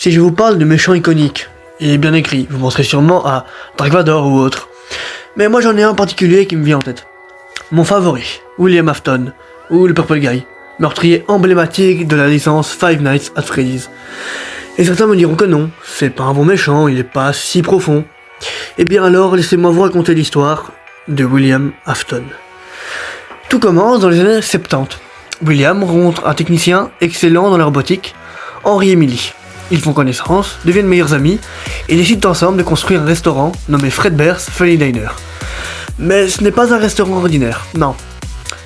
Si je vous parle de méchants iconiques et bien écrits, vous penserez sûrement à Dark Vador ou autre. Mais moi j'en ai un en particulier qui me vient en tête. Mon favori, William Afton, ou le Purple Guy, meurtrier emblématique de la licence Five Nights at Freddy's. Et certains me diront que non, c'est pas un bon méchant, il est pas si profond. Et bien alors, laissez-moi vous raconter l'histoire de William Afton. Tout commence dans les années 70. William rencontre un technicien excellent dans la robotique, Henry et Millie. Ils font connaissance, deviennent meilleurs amis et décident ensemble de construire un restaurant nommé Fredbear's Funny Diner. Mais ce n'est pas un restaurant ordinaire, non,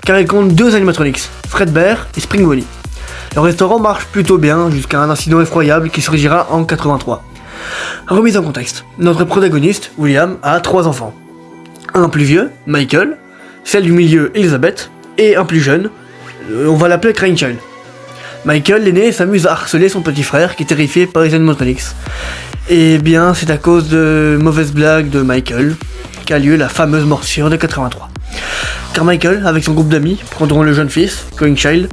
car il compte deux animatronics, Fredbear et Spring Bonnie. Le restaurant marche plutôt bien jusqu'à un incident effroyable qui surgira en 83. Remise en contexte, notre protagoniste, William, a 3 enfants. Un plus vieux, Michael, celle du milieu, Elizabeth, et un plus jeune, on va l'appeler Cranechild. Michael, l'aîné, s'amuse à harceler son petit frère qui est terrifié par les animatronics. Et bien, c'est à cause de mauvaises blagues de Michael qu'a lieu la fameuse morsure de 83. Car Michael, avec son groupe d'amis, prendront le jeune fils, Cranechild,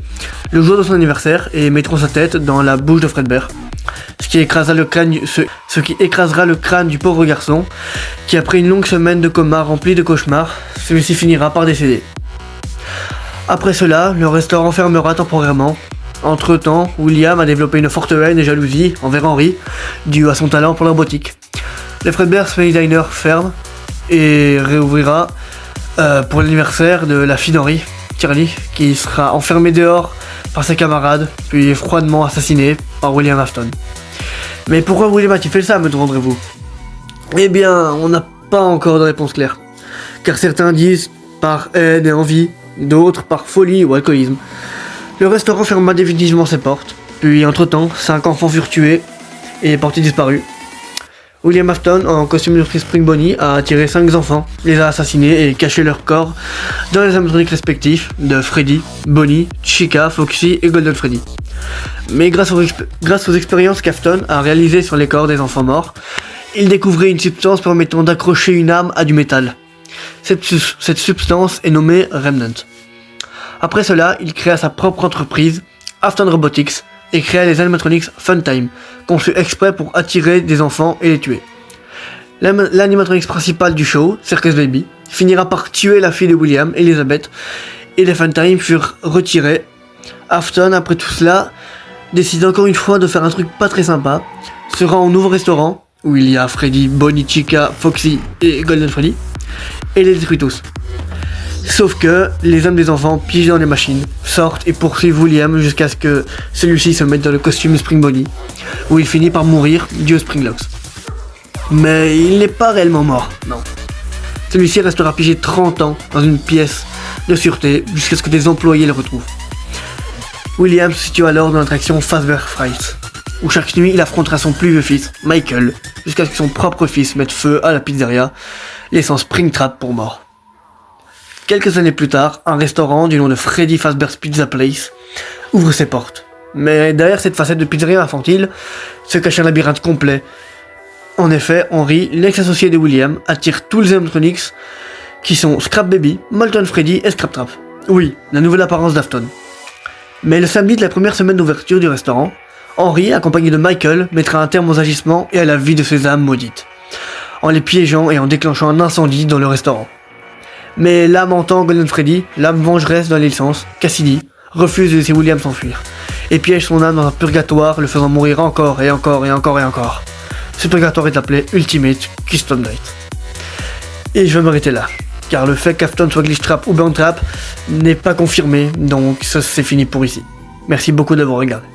le jour de son anniversaire et mettront sa tête dans la bouche de Fredbear. Ce qui écrasera le crâne du pauvre garçon, qui après une longue semaine de coma rempli de cauchemars, celui-ci finira par décéder. Après cela, le restaurant fermera temporairement. Entre-temps, William a développé une forte haine et jalousie envers Henry, due à son talent pour la robotique. Le Fredbear's Funny Diner ferme et réouvrira pour l'anniversaire de la fille d'Henry, Charlie, qui sera enfermée dehors par ses camarades, puis froidement assassiné par William Afton. Mais pourquoi William a-t-il fait ça, me demanderez-vous? Eh bien, on n'a pas encore de réponse claire. Car certains disent par haine et envie, d'autres par folie ou alcoolisme. Le restaurant ferma définitivement ses portes, puis entre-temps, 5 enfants furent tués et portés disparus. William Afton, en costume de Spring Bonnie, a attiré 5 enfants, les a assassinés et caché leurs corps dans les animatroniques respectifs de Freddy, Bonnie, Chica, Foxy et Golden Freddy. Mais grâce aux expériences qu'Afton a réalisées sur les corps des enfants morts, il découvrait une substance permettant d'accrocher une âme à du métal. Cette substance est nommée Remnant. Après cela, il créa sa propre entreprise, Afton Robotics, et créa les animatronics Funtime, conçus exprès pour attirer des enfants et les tuer. L'animatronics principal du show, Circus Baby, finira par tuer la fille de William, Elizabeth, et les Funtime furent retirés. Afton, après tout cela, décide encore une fois de faire un truc pas très sympa, se rend au nouveau restaurant, où il y a Freddy, Bonnie, Chica, Foxy et Golden Freddy, et les détruit tous. Sauf que les âmes des enfants piégés dans les machines sortent et poursuivent William jusqu'à ce que celui-ci se mette dans le costume Spring Bonnie, où il finit par mourir dû au Springlocks. Mais il n'est pas réellement mort, non. Celui-ci restera piégé 30 ans dans une pièce de sûreté jusqu'à ce que des employés le retrouvent. William se situe alors dans l'attraction Fazbear Fright, où chaque nuit il affrontera son plus vieux fils, Michael, jusqu'à ce que son propre fils mette feu à la pizzeria, laissant Springtrap pour mort. Quelques années plus tard, un restaurant du nom de Freddy Fazbear's Pizza Place ouvre ses portes. Mais derrière cette facette de pizzeria infantile se cache un labyrinthe complet. En effet, Henry, l'ex-associé de William, attire tous les animatronics qui sont Scrap Baby, Molten Freddy et Scrap Trap. Oui, la nouvelle apparence d'Afton. Mais le samedi de la première semaine d'ouverture du restaurant, Henry, accompagné de Michael, mettra un terme aux agissements et à la vie de ces âmes maudites, en les piégeant et en déclenchant un incendie dans le restaurant. Mais lamentant Golden Freddy, l'âme vengeresse de la licence, Cassidy, refuse de laisser William s'enfuir, et piège son âme dans un purgatoire, le faisant mourir encore et encore et encore et encore. Ce purgatoire est appelé Ultimate Custom Night. Et je vais m'arrêter là, car le fait qu'Afton soit Glitch Trap ou Burn Trap n'est pas confirmé, donc ça c'est fini pour ici. Merci beaucoup d'avoir regardé.